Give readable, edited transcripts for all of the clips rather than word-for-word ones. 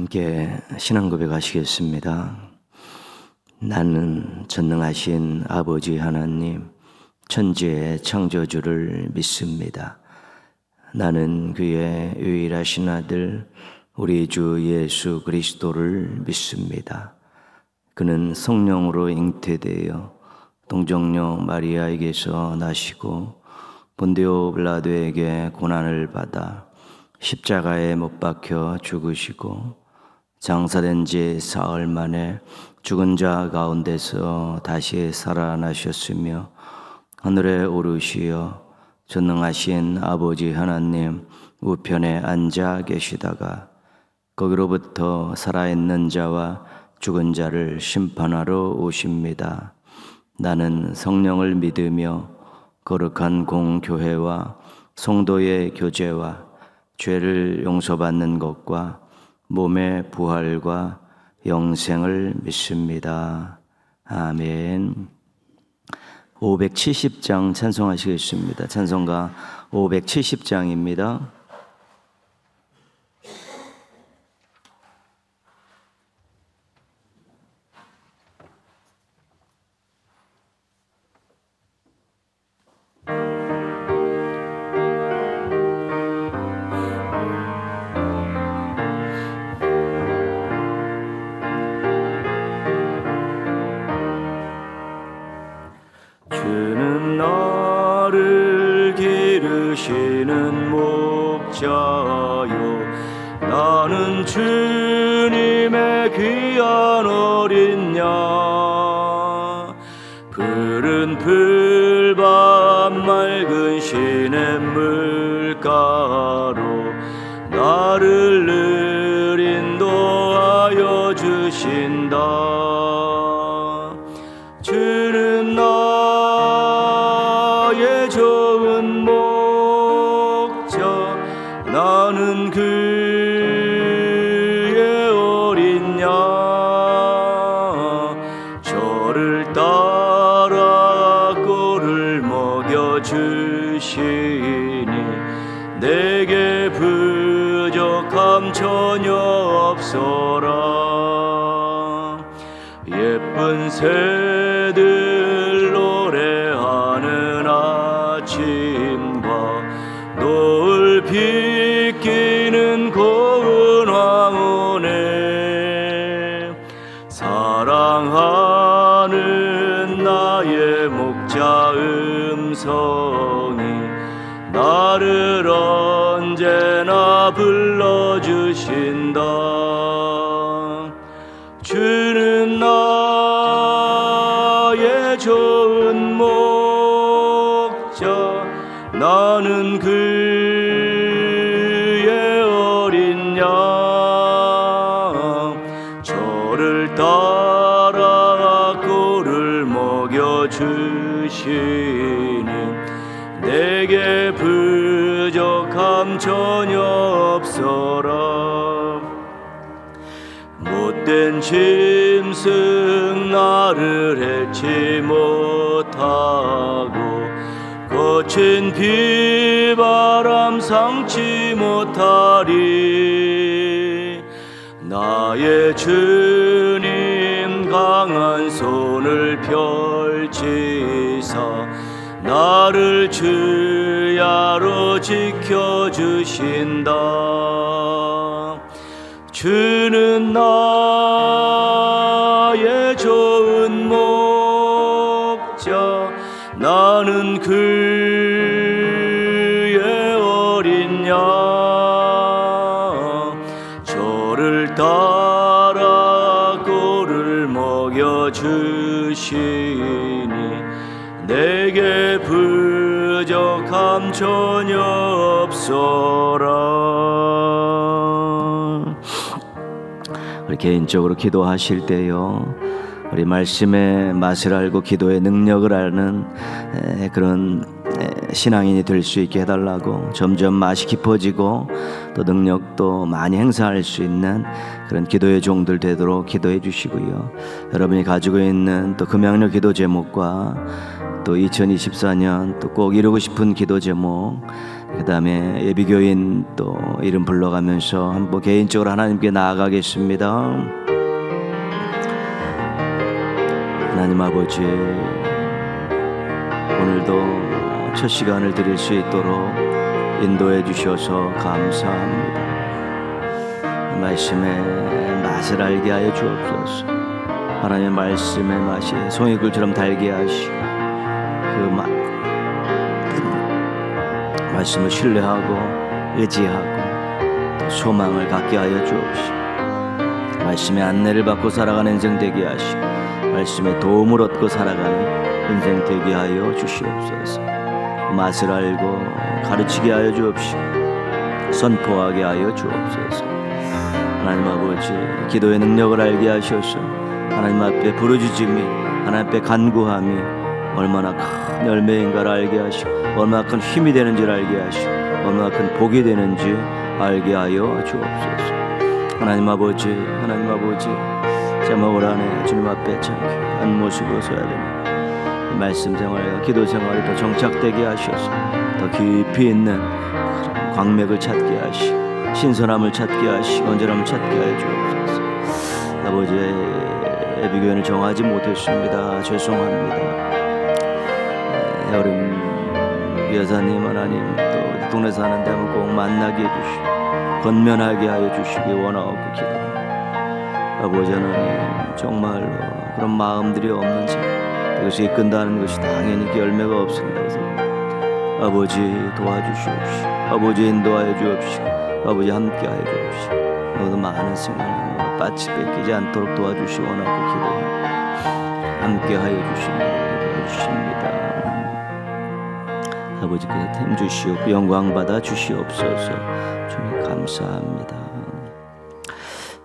함께 신앙 고백하시겠습니다. 나는 전능하신 아버지 하나님, 천지의 창조주를 믿습니다. 나는 그의 유일하신 아들 우리 주 예수 그리스도를 믿습니다. 그는 성령으로 잉태되어 동정녀 마리아에게서 나시고 본디오 빌라도에게 고난을 받아 십자가에 못 박혀 죽으시고 장사된 지 사흘 만에 죽은 자 가운데서 다시 살아나셨으며 하늘에 오르시어 전능하신 아버지 하나님 우편에 앉아 계시다가 거기로부터 살아있는 자와 죽은 자를 심판하러 오십니다. 나는 성령을 믿으며 거룩한 공교회와 성도의 교제와 죄를 용서받는 것과 몸의 부활과 영생을 믿습니다. 아멘. 570장 찬송하시겠습니다. 찬송가 570장입니다. 주는 나를 기르시는 목자요, 나는 주님의 귀한 어린 양. 푸른 풀밭 맑은 시냇물가로 나를 늘 인도하여 주신다. 주는 나의 좋은 목자, 나는 그의 어린 양. 저를 따라 꼴을 먹여주시니 내게 부족함 전혀 없어라. 예쁜 새들 노래하는 아침과 노을 비끼는 고운 황혼에 사랑하는 나의 목자 음성이 나를 언제나 불러주신다. 주는 나의 좋은 목자, 나는 그의 어린 양. 저를 따라 꼴을 먹여주시니 내게 부족함 전혀 없어라. 못된 짐승 나를 해치 못하고 거친 비바람 상치 못하리. 나의 주님 강한 손을 펼치사 나를 주야로 지켜주신다. 주는 나의 좋은 목자, 나는 그의 어린 양. 저를 따라 꼴을 먹여주시니 내게 부족함 전혀 없어라. 우리 개인적으로 기도하실 때요, 우리 말씀의 맛을 알고 기도의 능력을 아는 그런 신앙인이 될 수 있게 해달라고, 점점 맛이 깊어지고 또 능력도 많이 행사할 수 있는 그런 기도의 종들 되도록 기도해 주시고요. 여러분이 가지고 있는 또 금양력 기도 제목과 또 2024년 또 꼭 이루고 싶은 기도 제목, 그 다음에 예비교인 또 이름 불러가면서 한번 개인적으로 하나님께 나아가겠습니다. 하나님 아버지, 오늘도 첫 시간을 드릴 수 있도록 인도해 주셔서 감사합니다. 말씀의 맛을 알게 하여 주옵소서. 하나님의 말씀의 맛이 송이굴처럼 달게 하시고 그 말씀을 신뢰하고 의지하고 또 소망을 갖게 하여 주옵시고, 말씀의 안내를 받고 살아가는 인생 되게 하시고 말씀의 도움을 얻고 살아가는 인생 되게 하여 주시옵소서. 맛을 알고 가르치게 하여 주옵시고 선포하게 하여 주옵소서. 하나님 아버지, 기도의 능력을 알게 하셔서 하나님 앞에 부르짖음이, 하나님 앞에 간구함이 얼마나 큰 열매인가를 알게 하시고 얼마나 큰 힘이 되는지를 알게 하시고 얼마나 큰 복이 되는지 알게 하여 주옵소서. 하나님 아버지, 제목을 안에 주님 앞에 참 귀한 모습으로 서야 됩니다. 말씀 생활과 기도 생활이 더 정착되게 하셔서 더 깊이 있는 광맥을 찾게 하시고 신선함을 찾게 하시고 온전함을 찾게 하여 주옵소서. 아버지, 예비교인을 정하지 못했습니다. 죄송합니다. 여름 여사님, 하나님 또 동네 사는데 한번 꼭 만나게 해주시고 건면하게 하여 주시기 원하고 기도합니다. 아버지 하나님, 정말로 그런 마음들이 없는 자, 이것이 이끈다는 것이 당연히 열매가 없습니다. 그래서 아버지 도와주시옵시고 아버지 인도하여 주옵시고 아버지 함께하여 주옵시고 모두 많은 생각 빠치 뺏기지 않도록 도와주시기 원하고 기도합니다. 함께하여 주십니다. 아버지께서 힘 주시옵고 영광 받아 주시옵소서. 주님 감사합니다.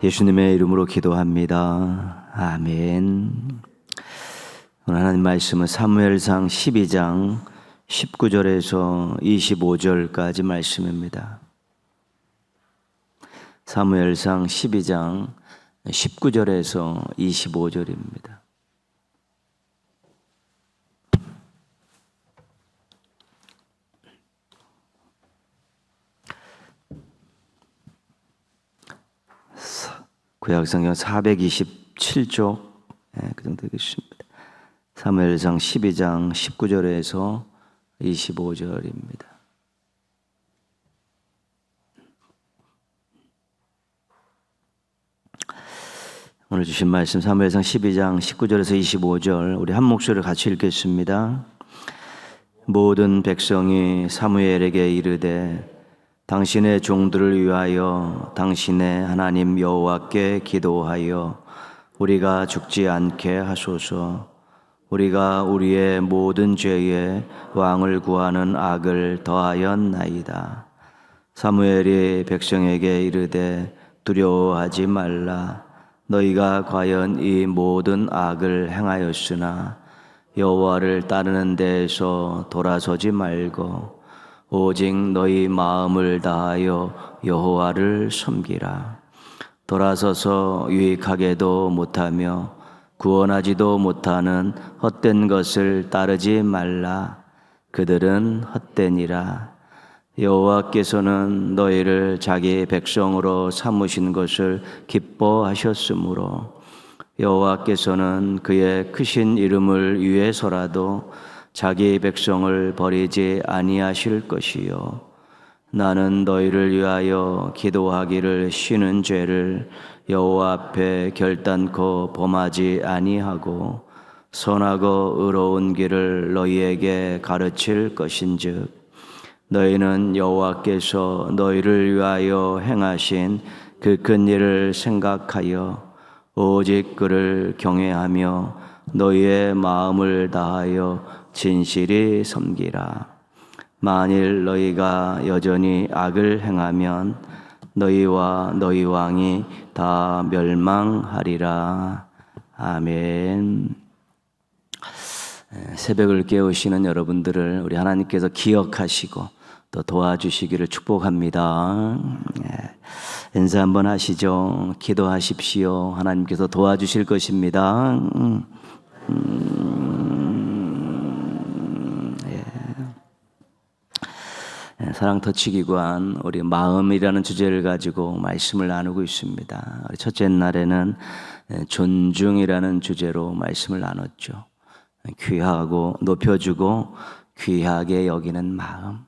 예수님의 이름으로 기도합니다. 아멘. 오늘 하나님 말씀은 사무엘상 12장 19절에서 25절까지 말씀입니다. 사무엘상 12장 19절에서 25절입니다. 구약성경 427쪽 그 정도 되겠습니다. 사무엘상 12장 19절에서 25절입니다. 오늘 주신 말씀 사무엘상 12장 19절에서 25절 우리 한 목소리를 같이 읽겠습니다. 모든 백성이 사무엘에게 이르되 당신의 종들을 위하여 당신의 하나님 여호와께 기도하여 우리가 죽지 않게 하소서. 우리가 우리의 모든 죄에 왕을 구하는 악을 더하였나이다. 사무엘이 백성에게 이르되 두려워하지 말라. 너희가 과연 이 모든 악을 행하였으나 여호와를 따르는 데에서 돌아서지 말고 오직 너희 마음을 다하여 여호와를 섬기라. 돌아서서 유익하게도 못하며 구원하지도 못하는 헛된 것을 따르지 말라. 그들은 헛되니라. 여호와께서는 너희를 자기 백성으로 삼으신 것을 기뻐하셨으므로 여호와께서는 그의 크신 이름을 위해서라도 자기 백성을 버리지 아니하실 것이요 나는 너희를 위하여 기도하기를 쉬는 죄를 여호와 앞에 결단코 범하지 아니하고 선하고 의로운 길을 너희에게 가르칠 것인즉 너희는 여호와께서 너희를 위하여 행하신 그 큰 일을 생각하여 오직 그를 경외하며 너희의 마음을 다하여 진실이 섬기라. 만일 너희가 여전히 악을 행하면 너희와 너희 왕이 다 멸망하리라. 아멘. 새벽을 깨우시는 여러분들을 우리 하나님께서 기억하시고 또 도와주시기를 축복합니다. 인사 한번 하시죠. 기도하십시오. 하나님께서 도와주실 것입니다. 사랑 터치기관 우리 마음이라는 주제를 가지고 말씀을 나누고 있습니다. 첫째 날에는 존중이라는 주제로 말씀을 나눴죠. 귀하고 높여주고 귀하게 여기는 마음,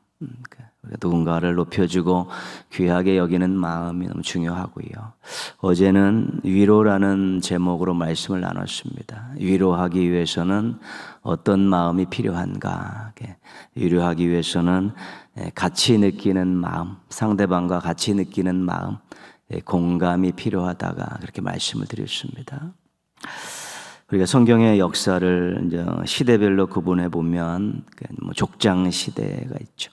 누군가를 높여주고 귀하게 여기는 마음이 너무 중요하고요. 어제는 위로라는 제목으로 말씀을 나눴습니다. 위로하기 위해서는 어떤 마음이 필요한가? 위로하기 위해서는 같이 느끼는 마음, 상대방과 같이 느끼는 마음, 공감이 필요하다가 그렇게 말씀을 드렸습니다. 우리가 성경의 역사를 이제 시대별로 구분해 보면 족장 시대가 있죠.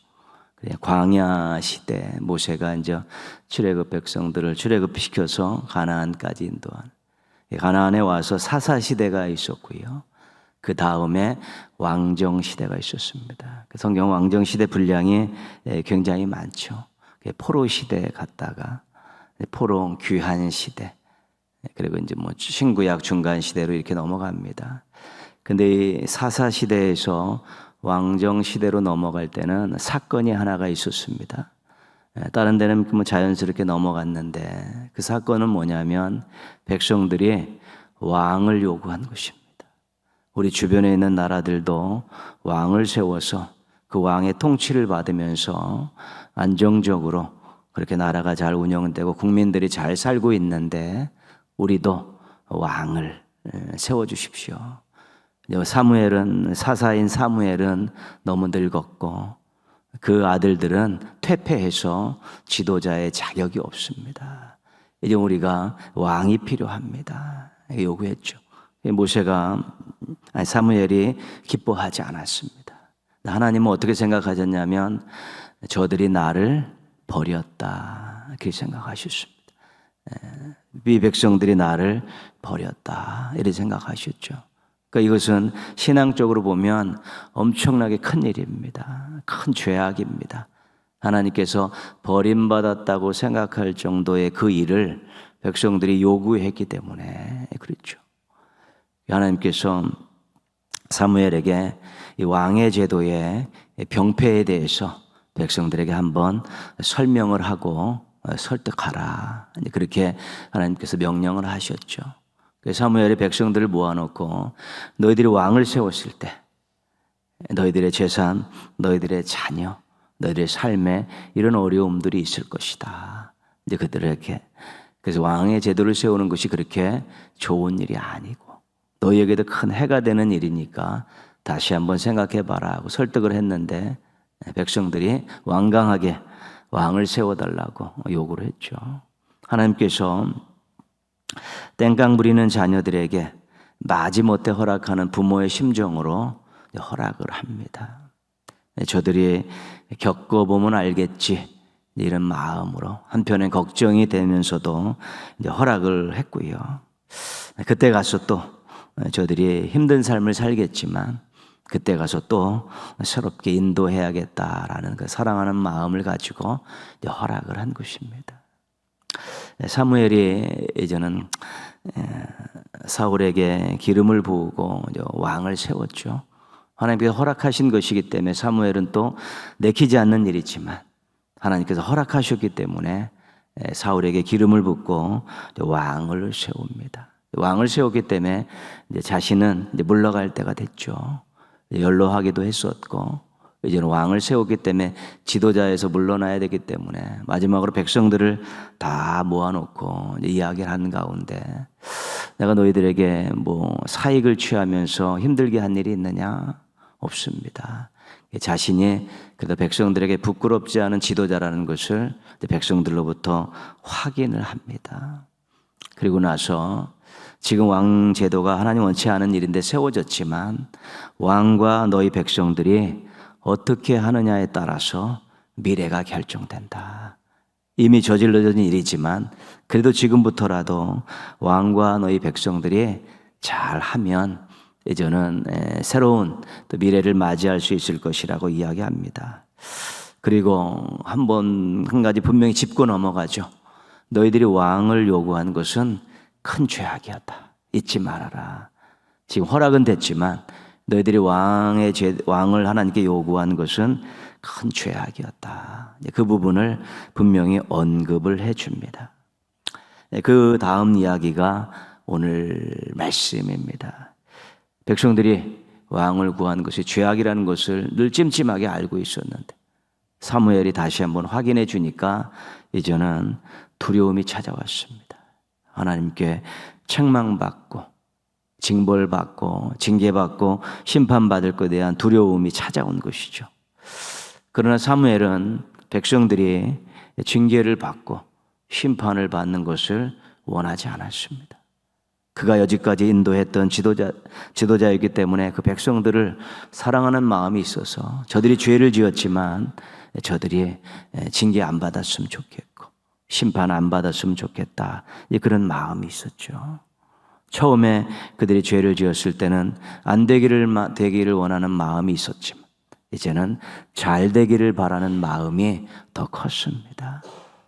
광야 시대, 모세가 이제 출애굽 백성들을 출애굽시켜서 가나안까지 인도한, 가나안에 와서 사사 시대가 있었고요. 그 다음에 왕정 시대가 있었습니다. 성경 왕정 시대 분량이 굉장히 많죠. 포로 시대 갔다가 포로 귀한 시대, 그리고 이제 신구약 중간 시대로 이렇게 넘어갑니다. 근데 이 사사 시대에서 왕정 시대로 넘어갈 때는 사건이 하나가 있었습니다. 다른 데는 자연스럽게 넘어갔는데 그 사건은 뭐냐면 백성들이 왕을 요구한 것입니다. 우리 주변에 있는 나라들도 왕을 세워서 그 왕의 통치를 받으면서 안정적으로 그렇게 나라가 잘 운영되고 국민들이 잘 살고 있는데 우리도 왕을 세워주십시오. 사사인 사무엘은 너무 늙었고 그 아들들은 퇴폐해서 지도자의 자격이 없습니다. 이제 우리가 왕이 필요합니다. 요구했죠. 사무엘이 기뻐하지 않았습니다. 하나님은 어떻게 생각하셨냐면 저들이 나를 버렸다 그렇게 생각하셨습니다. 이 백성들이 나를 버렸다 이렇게 생각하셨죠. 그러니까 이것은 신앙적으로 보면 엄청나게 큰 일입니다. 큰 죄악입니다. 하나님께서 버림받았다고 생각할 정도의 그 일을 백성들이 요구했기 때문에 그렇죠. 하나님께서 사무엘에게 이 왕의 제도의 병폐에 대해서 백성들에게 한번 설명을 하고 설득하라. 그렇게 하나님께서 명령을 하셨죠. 사무엘이 백성들을 모아놓고 너희들이 왕을 세웠을 때 너희들의 재산, 너희들의 자녀, 너희들의 삶에 이런 어려움들이 있을 것이다. 이제 그들에게 그래서 왕의 제도를 세우는 것이 그렇게 좋은 일이 아니고 너희에게도 큰 해가 되는 일이니까 다시 한번 생각해봐라 하고 설득을 했는데 백성들이 완강하게 왕을 세워달라고 요구를 했죠. 하나님께서 땡깡 부리는 자녀들에게 마지못해 허락하는 부모의 심정으로 허락을 합니다. 저들이 겪어보면 알겠지 이런 마음으로 한편에 걱정이 되면서도 이제 허락을 했고요. 그때 가서 또 저들이 힘든 삶을 살겠지만 그때 가서 또 새롭게 인도해야겠다라는 그 사랑하는 마음을 가지고 허락을 한 것입니다. 사무엘이 이제는 사울에게 기름을 부으고 왕을 세웠죠. 하나님께서 허락하신 것이기 때문에 사무엘은 또 내키지 않는 일이지만 하나님께서 허락하셨기 때문에 사울에게 기름을 붓고 왕을 세웁니다. 왕을 세웠기 때문에 이제 자신은 이제 물러갈 때가 됐죠. 연로하기도 했었고 이제는 왕을 세웠기 때문에 지도자에서 물러나야 되기 때문에 마지막으로 백성들을 다 모아놓고 이야기를 하는 가운데 내가 너희들에게 사익을 취하면서 힘들게 한 일이 있느냐? 없습니다. 자신이 그래도 백성들에게 부끄럽지 않은 지도자라는 것을 백성들로부터 확인을 합니다. 그리고 나서 지금 왕 제도가 하나님 원치 않은 일인데 세워졌지만 왕과 너희 백성들이 어떻게 하느냐에 따라서 미래가 결정된다. 이미 저질러진 일이지만 그래도 지금부터라도 왕과 너희 백성들이 잘하면 이제는 새로운 또 미래를 맞이할 수 있을 것이라고 이야기합니다. 그리고 한 가지 분명히 짚고 넘어가죠. 너희들이 왕을 요구한 것은 큰 죄악이었다. 잊지 말아라. 지금 허락은 됐지만 너희들이 왕을 하나님께 요구한 것은 큰 죄악이었다. 그 부분을 분명히 언급을 해줍니다. 그 다음 이야기가 오늘 말씀입니다. 백성들이 왕을 구한 것이 죄악이라는 것을 늘 찜찜하게 알고 있었는데 사무엘이 다시 한번 확인해 주니까 이제는 두려움이 찾아왔습니다. 하나님께 책망받고 징벌받고 징계받고 심판받을 것에 대한 두려움이 찾아온 것이죠. 그러나 사무엘은 백성들이 징계를 받고 심판을 받는 것을 원하지 않았습니다. 그가 여지까지 인도했던 지도자이기 때문에 그 백성들을 사랑하는 마음이 있어서 저들이 죄를 지었지만 저들이 징계 안 받았으면 좋겠고 심판 안 받았으면 좋겠다, 그런 마음이 있었죠. 처음에 그들이 죄를 지었을 때는 안 되기를 원하는 마음이 있었지만 이제는 잘 되기를 바라는 마음이 더 컸습니다.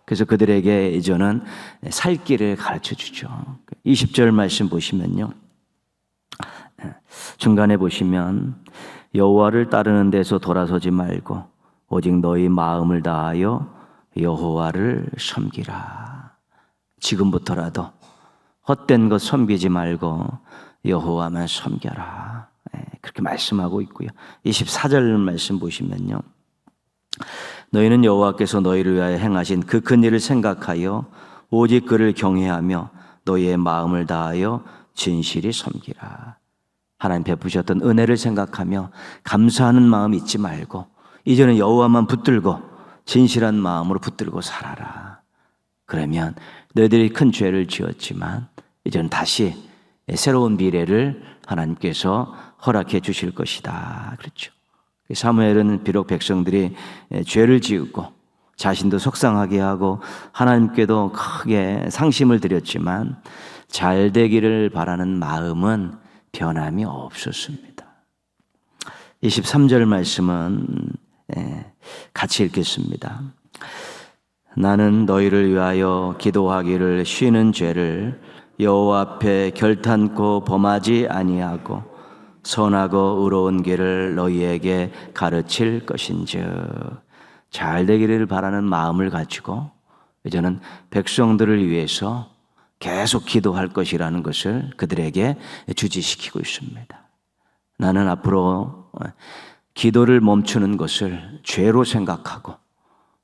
그래서 그들에게 이제는 살 길을 가르쳐 주죠. 20절 말씀 보시면요, 중간에 보시면 여호와를 따르는 데서 돌아서지 말고 오직 너희 마음을 다하여 여호와를 섬기라. 지금부터라도 헛된 것 섬기지 말고 여호와만 섬겨라. 그렇게 말씀하고 있고요. 24절 말씀 보시면요, 너희는 여호와께서 너희를 위하여 행하신 그 큰 일을 생각하여 오직 그를 경외하며 너희의 마음을 다하여 진실히 섬기라. 하나님 베푸셨던 은혜를 생각하며 감사하는 마음 잊지 말고 이제는 여호와만 붙들고 진실한 마음으로 붙들고 살아라. 그러면 너희들이 큰 죄를 지었지만 이제는 다시 새로운 미래를 하나님께서 허락해 주실 것이다. 그렇죠. 사무엘은 비록 백성들이 죄를 지었고 자신도 속상하게 하고 하나님께도 크게 상심을 드렸지만 잘 되기를 바라는 마음은 변함이 없었습니다. 23절 말씀은 같이 읽겠습니다. 나는 너희를 위하여 기도하기를 쉬는 죄를 여호와 앞에 결탄코 범하지 아니하고 선하고 의로운 길을 너희에게 가르칠 것인즉, 잘 되기를 바라는 마음을 가지고 이제는 백성들을 위해서 계속 기도할 것이라는 것을 그들에게 주지시키고 있습니다. 나는 앞으로 기도를 멈추는 것을 죄로 생각하고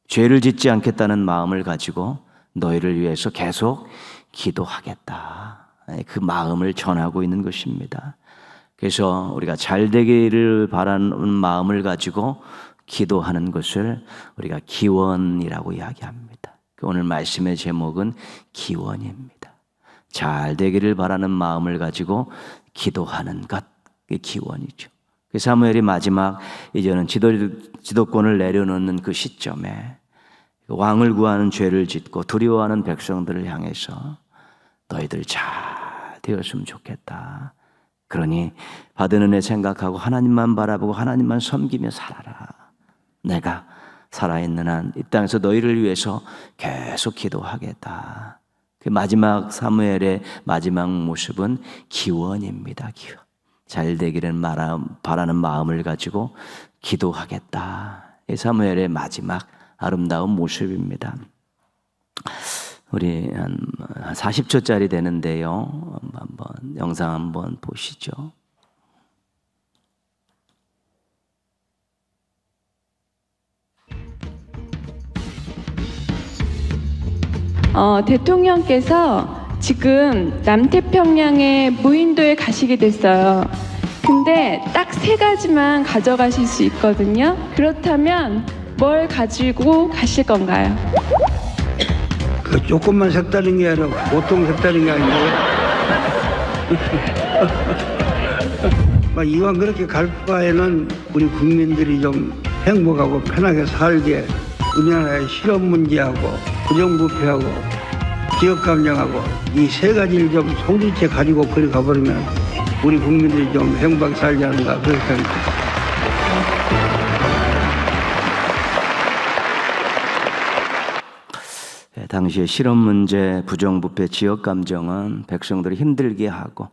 죄를 짓지 않겠다는 마음을 가지고 너희를 위해서 계속 기도하겠다. 그 마음을 전하고 있는 것입니다. 그래서 우리가 잘 되기를 바라는 마음을 가지고 기도하는 것을 우리가 기원이라고 이야기합니다. 오늘 말씀의 제목은 기원입니다. 잘 되기를 바라는 마음을 가지고 기도하는 것, 그게 기원이죠. 사무엘이 마지막 이제는 지도권을 내려놓는 그 시점에 왕을 구하는 죄를 짓고 두려워하는 백성들을 향해서 너희들 잘 되었으면 좋겠다. 그러니 받은 은혜 생각하고 하나님만 바라보고 하나님만 섬기며 살아라. 내가 살아있는 한 이 땅에서 너희를 위해서 계속 기도하겠다. 그 마지막 사무엘의 마지막 모습은 기원입니다. 기원. 잘 되기를 바라는 마음을 가지고 기도하겠다. 이 사무엘의 마지막 아름다운 모습입니다. 우리 한 40초짜리 되는데요. 한번 영상 한번 보시죠. 대통령께서 지금 남태평양의 무인도에 가시게 됐어요. 근데 딱 3가지만 가져가실 수 있거든요. 그렇다면 뭘 가지고 가실 건가요? 그 조금만 색다른 게 아니라 보통 색다른 게 아니고 이왕 그렇게 갈 바에는 우리 국민들이 좀 행복하고 편하게 살게 우리나라의 실업 문제하고 부정부패하고 지역감정하고 이 3가지를 좀 송두째 가지고 그리 가버리면 우리 국민들이 좀 행복하게 살지 않는가 그렇게 생각합니다. 당시의 실업 문제, 부정부패, 지역 감정은 백성들을 힘들게 하고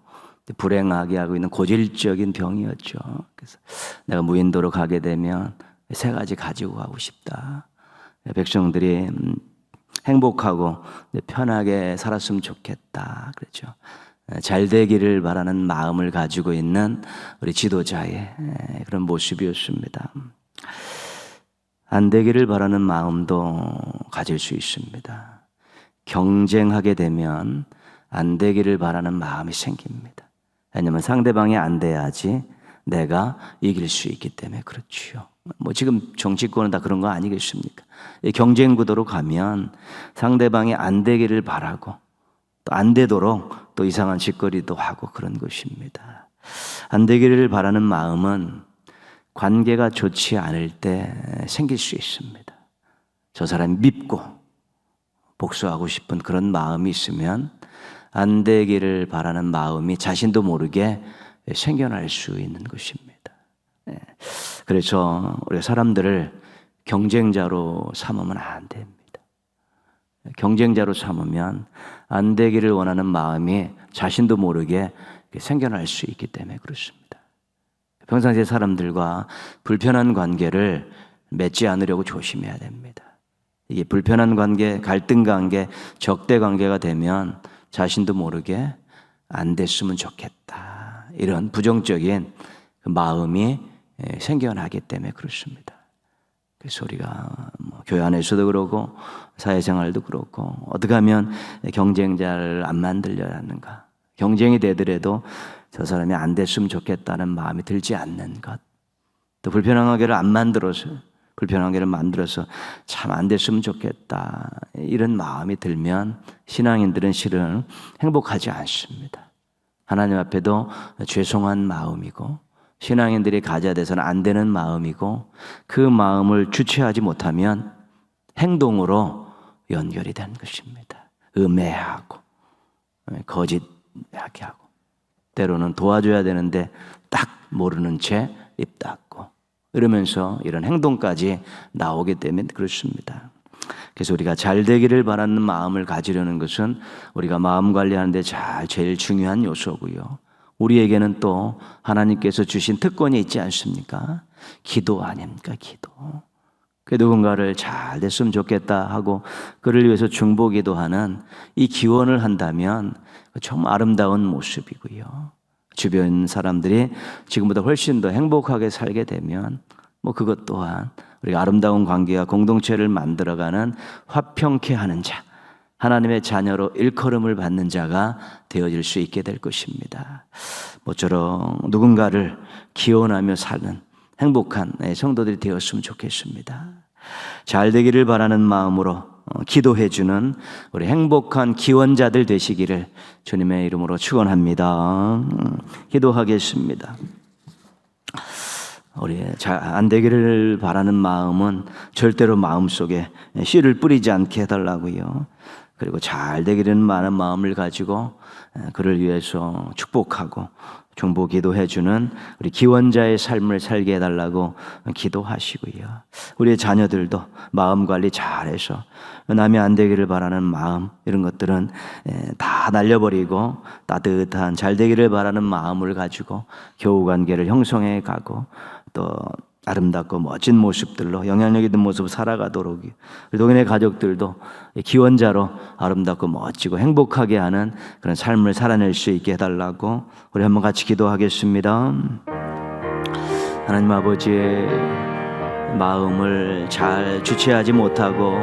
불행하게 하고 있는 고질적인 병이었죠. 그래서 내가 무인도로 가게 되면 3가지 가지고 가고 싶다. 백성들이 행복하고 편하게 살았으면 좋겠다. 그렇죠. 잘 되기를 바라는 마음을 가지고 있는 우리 지도자의 그런 모습이었습니다. 안 되기를 바라는 마음도 가질 수 있습니다. 경쟁하게 되면 안 되기를 바라는 마음이 생깁니다. 왜냐하면 상대방이 안 돼야지 내가 이길 수 있기 때문에 그렇지요. 지금 정치권은 다 그런 거 아니겠습니까? 경쟁 구도로 가면 상대방이 안 되기를 바라고 또 안 되도록 또 이상한 짓거리도 하고 그런 것입니다. 안 되기를 바라는 마음은 관계가 좋지 않을 때 생길 수 있습니다. 저 사람이 밉고 복수하고 싶은 그런 마음이 있으면 안 되기를 바라는 마음이 자신도 모르게 생겨날 수 있는 것입니다. 그래서 우리가 사람들을 경쟁자로 삼으면 안 됩니다. 경쟁자로 삼으면 안 되기를 원하는 마음이 자신도 모르게 생겨날 수 있기 때문에 그렇습니다. 평상시에 사람들과 불편한 관계를 맺지 않으려고 조심해야 됩니다. 이게 불편한 관계, 갈등 관계, 적대 관계가 되면 자신도 모르게 안 됐으면 좋겠다. 이런 부정적인 마음이 생겨나기 때문에 그렇습니다. 그래서 우리가 교회 안에서도 그러고 사회생활도 그렇고 어떻게 하면 경쟁자를 안 만들려야 하는가. 경쟁이 되더라도 저 사람이 안 됐으면 좋겠다는 마음이 들지 않는 것. 또 불편한 관계를 만들어서 참 안 됐으면 좋겠다. 이런 마음이 들면 신앙인들은 실은 행복하지 않습니다. 하나님 앞에도 죄송한 마음이고 신앙인들이 가져야 돼서는 안 되는 마음이고 그 마음을 주체하지 못하면 행동으로 연결이 된 것입니다. 음해하고 거짓하게 하고 때로는 도와줘야 되는데 딱 모르는 채 입 닫고 이러면서 이런 행동까지 나오기 때문에 그렇습니다. 그래서 우리가 잘 되기를 바라는 마음을 가지려는 것은 우리가 마음 관리하는데 제일 중요한 요소고요. 우리에게는 또 하나님께서 주신 특권이 있지 않습니까? 기도 아닙니까? 기도. 그 누군가를 잘 됐으면 좋겠다 하고 그를 위해서 중보기도하는 이 기원을 한다면 정말 아름다운 모습이고요. 주변 사람들이 지금보다 훨씬 더 행복하게 살게 되면 그것 또한 우리가 아름다운 관계와 공동체를 만들어가는 화평케 하는 자, 하나님의 자녀로 일컬음을 받는 자가 되어질 수 있게 될 것입니다. 모쪼록 누군가를 기원하며 사는 행복한 성도들이 되었으면 좋겠습니다. 잘 되기를 바라는 마음으로 기도해주는 우리 행복한 기원자들 되시기를 주님의 이름으로 축원합니다. 기도하겠습니다. 우리 잘 안 되기를 바라는 마음은 절대로 마음속에 씨를 뿌리지 않게 해달라고요. 그리고 잘 되기를 많은 마음을 가지고 그를 위해서 축복하고 중보 기도해주는 우리 기원자의 삶을 살게 해달라고 기도하시고요. 우리의 자녀들도 마음 관리 잘해서 남이 안 되기를 바라는 마음 이런 것들은 다 날려버리고 따뜻한 잘 되기를 바라는 마음을 가지고 교우관계를 형성해 가고 또 아름답고 멋진 모습들로 영향력 있는 모습을 살아가도록 우리 동인의 가족들도 기원자로 아름답고 멋지고 행복하게 하는 그런 삶을 살아낼 수 있게 해달라고 우리 한번 같이 기도하겠습니다. 하나님 아버지의 마음을 잘 주체하지 못하고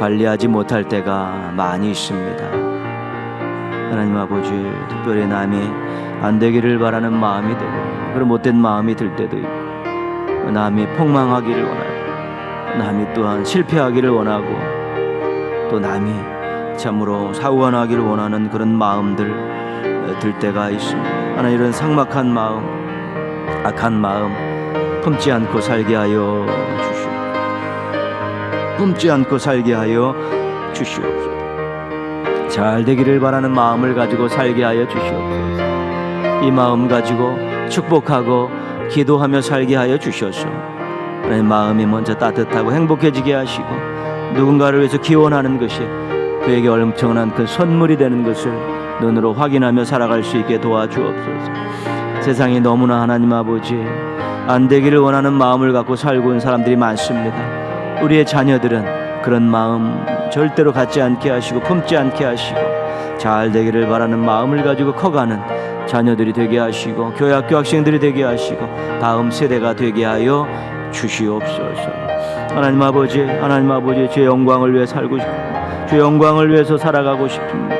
관리하지 못할 때가 많이 있습니다. 하나님 아버지, 특별히 남이 안 되기를 바라는 마음이 되고 그런 못된 마음이 들 때도 있고 남이 폭망하기를 원하고 남이 또한 실패하기를 원하고 또 남이 참으로 사고가 원하는 그런 마음들 들 때가 있습니다. 하나님, 이런 삭막한 마음, 악한 마음 품지 않고 살게 하여 주시옵소서. 품지 않고 살게 하여 주시옵소서. 잘 되기를 바라는 마음을 가지고 살게 하여 주시옵소서. 이 마음 가지고 축복하고 기도하며 살게 하여 주셔서 하나님 마음이 먼저 따뜻하고 행복해지게 하시고 누군가를 위해서 기원하는 것이 그에게 엄청난 그 선물이 되는 것을 눈으로 확인하며 살아갈 수 있게 도와주옵소서. 세상이 너무나 하나님 아버지 안 되기를 원하는 마음을 갖고 살고 있는 사람들이 많습니다. 우리의 자녀들은 그런 마음 절대로 갖지 않게 하시고 품지 않게 하시고 잘 되기를 바라는 마음을 가지고 커가는 자녀들이 되게 하시고 교회 학교 학생들이 되게 하시고 다음 세대가 되게 하여 주시옵소서. 하나님 아버지 주의 영광을 위해 살고 싶고 주의 영광을 위해서 살아가고 싶습니다.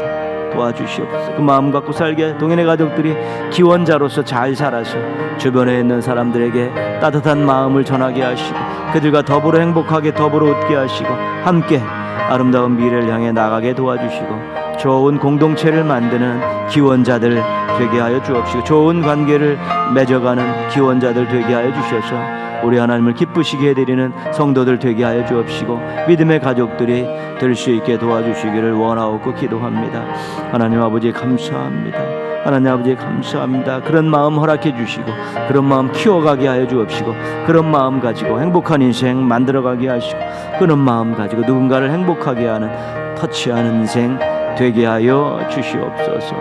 도와주시옵소서. 그 마음 갖고 살게 동행의 가족들이 기원자로서 잘 살아서 주변에 있는 사람들에게 따뜻한 마음을 전하게 하시고 그들과 더불어 행복하게 더불어 웃게 하시고 함께 아름다운 미래를 향해 나가게 도와주시고 좋은 공동체를 만드는 기원자들 되게 하여 주옵시고 좋은 관계를 맺어가는 기원자들 되게 하여 주셔서 우리 하나님을 기쁘시게 해드리는 성도들 되게 하여 주옵시고 믿음의 가족들이 될 수 있게 도와주시기를 원하옵고 기도합니다. 하나님 아버지 감사합니다. 하나님 아버지 감사합니다. 그런 마음 허락해 주시고 그런 마음 키워가게 하여 주옵시고 그런 마음 가지고 행복한 인생 만들어가게 하시고 그런 마음 가지고 누군가를 행복하게 하는 터치하는 인생 되게 하여 주시옵소서.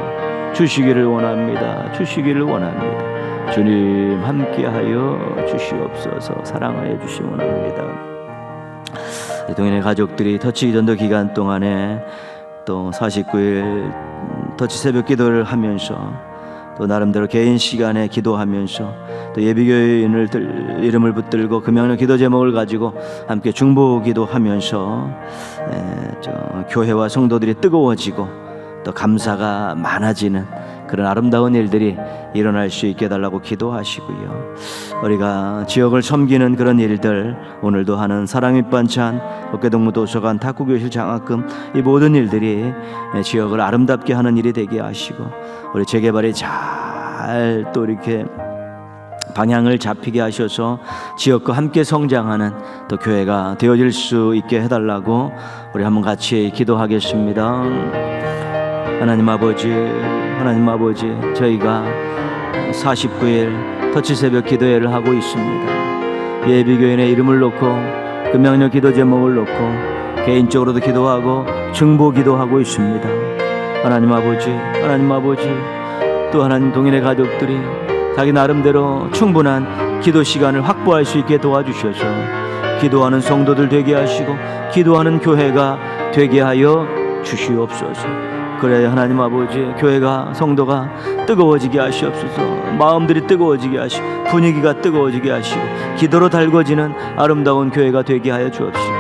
주시기를 원합니다. 주시기를 원합니다. 주님 함께하여 주시옵소서. 사랑하여 주시기 원합니다. 동행의 가족들이 터치 기전도 기간 동안에 또 49일 터치 새벽 기도를 하면서 또 나름대로 개인 시간에 기도하면서 또 예비교인을 이름을 붙들고 금양로 기도 제목을 가지고 함께 중보 기도하면서 교회와 성도들이 뜨거워지고 또 감사가 많아지는 그런 아름다운 일들이 일어날 수 있게 해달라고 기도하시고요. 우리가 지역을 섬기는 그런 일들 오늘도 하는 사랑 밑반찬 어깨동무 도서관 탁구교실 장학금 이 모든 일들이 지역을 아름답게 하는 일이 되게 하시고 우리 재개발이 잘 또 이렇게 방향을 잡히게 하셔서 지역과 함께 성장하는 또 교회가 되어질 수 있게 해달라고 우리 한번 같이 기도하겠습니다. 하나님 아버지 저희가 49일 터치 새벽 기도회를 하고 있습니다. 예비교인의 이름을 놓고 금양로 기도 제목을 놓고 개인적으로도 기도하고 중보 기도하고 있습니다. 하나님 아버지 또 하나님 동일의 가족들이 자기 나름대로 충분한 기도 시간을 확보할 수 있게 도와주셔서 기도하는 성도들 되게 하시고 기도하는 교회가 되게 하여 주시옵소서. 그래 하나님 아버지 교회가 성도가 뜨거워지게 하시옵소서. 마음들이 뜨거워지게 하시고 분위기가 뜨거워지게 하시고 기도로 달궈지는 아름다운 교회가 되게 하여 주옵시고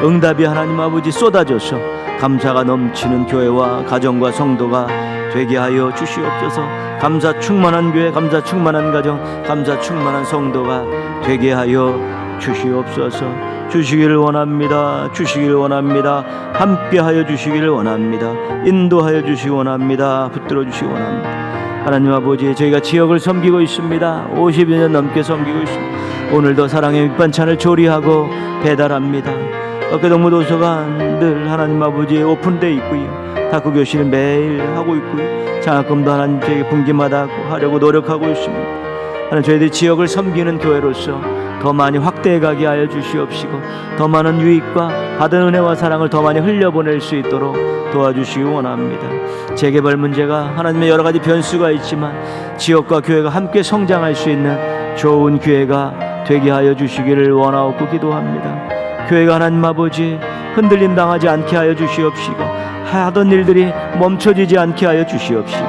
응답이 하나님 아버지 쏟아져서 감사가 넘치는 교회와 가정과 성도가 되게 하여 주시옵소서. 감사 충만한 교회, 감사 충만한 가정, 감사 충만한 성도가 되게 하여 주시옵소서. 주시기를 원합니다. 함께하여 주시기를 원합니다. 인도하여 주시기 원합니다. 붙들어 주시기 원합니다. 하나님 아버지 저희가 지역을 섬기고 있습니다. 50여 년 넘게 섬기고 있습니다. 오늘도 사랑의 밑반찬을 조리하고 배달합니다. 어깨동무 도서관 늘 하나님 아버지 오픈되어 있고요. 탁구교실 매일 하고 있고요. 장학금도 하나님 저에게 분기마다 하려고 노력하고 있습니다. 하나님 저희들이 지역을 섬기는 교회로서 더 많이 확대해가게 하여 주시옵시고 더 많은 유익과 받은 은혜와 사랑을 더 많이 흘려보낼 수 있도록 도와주시기 원합니다. 재개발 문제가 하나님의 여러 가지 변수가 있지만 지역과 교회가 함께 성장할 수 있는 좋은 기회가 되게 하여 주시기를 원하옵고 기도합니다. 교회가 하나님 아버지 흔들림 당하지 않게 하여 주시옵시고 하던 일들이 멈춰지지 않게 하여 주시옵시고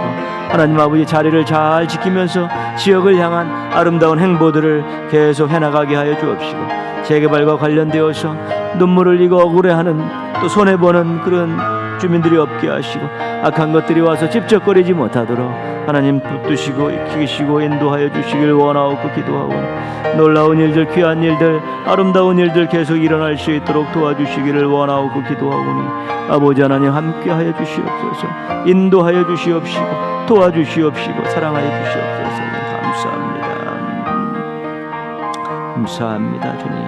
하나님 아버지 자리를 잘 지키면서 지역을 향한 아름다운 행보들을 계속 해나가게 하여 주옵시고 재개발과 관련되어서 눈물 흘리고 억울해하는 또 손해보는 그런 주민들이 없게 하시고 악한 것들이 와서 집적거리지 못하도록 하나님 붙드시고 익히시고 인도하여 주시길 원하옵고 기도하고 놀라운 일들 귀한 일들 아름다운 일들 계속 일어날 수 있도록 도와주시기를 원하옵고 기도하오니 아버지 하나님 함께하여 주시옵소서. 인도하여 주시옵시고 도와주시옵시고 사랑하여 주시옵소서. 감사합니다 주님.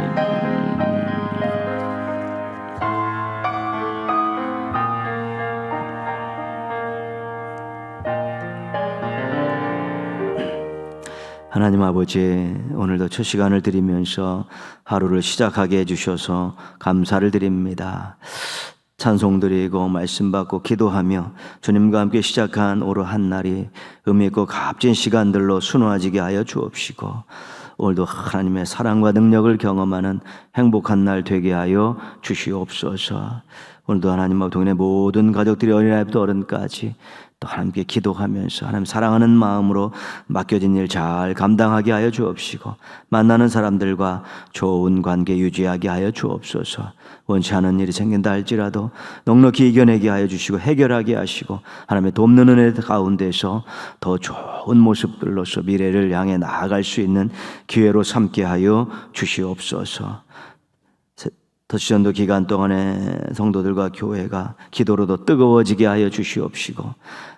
하나님 아버지 오늘도 첫 시간을 드리면서 하루를 시작하게 해주셔서 감사를 드립니다. 찬송 드리고 말씀 받고 기도하며 주님과 함께 시작한 오늘 한 날이 의미 있고 값진 시간들로 수놓아지게 하여 주옵시고, 오늘도 하나님의 사랑과 능력을 경험하는 행복한 날 되게 하여 주시옵소서. 오늘도 하나님과 동행의 모든 가족들이 어린아이부터 어른까지 또 하나님께 기도하면서 하나님 사랑하는 마음으로 맡겨진 일 잘 감당하게 하여 주옵시고, 만나는 사람들과 좋은 관계 유지하게 하여 주옵소서. 원치 않은 일이 생긴다 할지라도 넉넉히 이겨내게 하여 주시고 해결하게 하시고, 하나님의 돕는 은혜 가운데서 더 좋은 모습들로서 미래를 향해 나아갈 수 있는 기회로 삼게 하여 주시옵소서. 더시전도 기간 동안에 성도들과 교회가 기도로 더 뜨거워지게 하여 주시옵시고,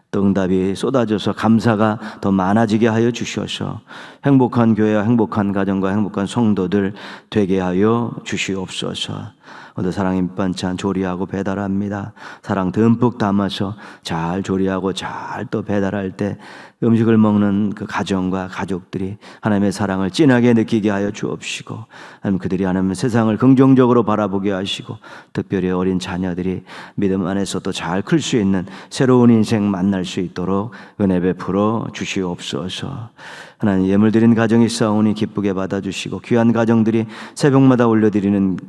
또 응답이 쏟아져서 감사가 더 많아지게 하여 주셔서 행복한 교회와 행복한 가정과 행복한 성도들 되게 하여 주시옵소서. 오늘 사랑의 밑반찬 조리하고 배달합니다. 사랑 듬뿍 담아서 잘 조리하고 잘 또 배달할 때 음식을 먹는 그 가정과 가족들이 하나님의 사랑을 진하게 느끼게 하여 주옵시고, 하나님 그들이 하나님 세상을 긍정적으로 바라보게 하시고, 특별히 어린 자녀들이 믿음 안에서 또 잘 클 수 있는 새로운 인생 만날 수 있도록 은혜 베풀어 주시옵소서. 하나님 예물 드린 가정이 있사오니 기쁘게 받아주시고, 귀한 가정들이 새벽마다 올려드리는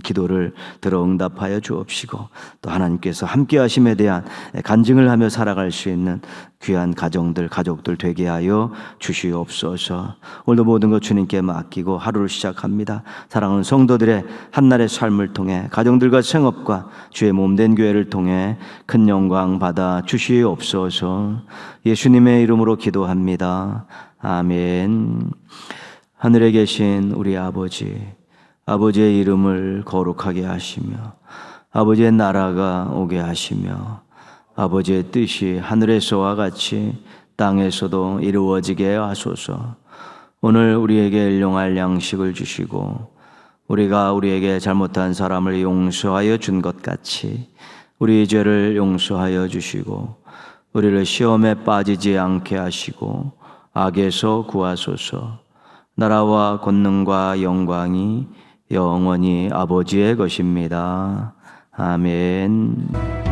기도를 들어 응답하여 주옵시고, 또 하나님께서 함께 하심에 대한 간증을 하며 살아갈 수 있는 귀한 가정들, 가족들 되게 하여 주시옵소서. 오늘도 모든 것 주님께 맡기고 하루를 시작합니다. 사랑하는 성도들의 한날의 삶을 통해 가정들과 생업과 주의 몸된 교회를 통해 큰 영광 받아 주시옵소서. 예수님의 이름으로 기도합니다. 아멘. 하늘에 계신 우리 아버지의 이름을 거룩하게 하시며 아버지의 나라가 오게 하시며 아버지의 뜻이 하늘에서와 같이 땅에서도 이루어지게 하소서. 오늘 우리에게 일용할 양식을 주시고, 우리가 우리에게 잘못한 사람을 용서하여 준 것 같이 우리 죄를 용서하여 주시고, 우리를 시험에 빠지지 않게 하시고 악에서 구하소서. 나라와 권능과 영광이 영원히 아버지의 것입니다. 아멘.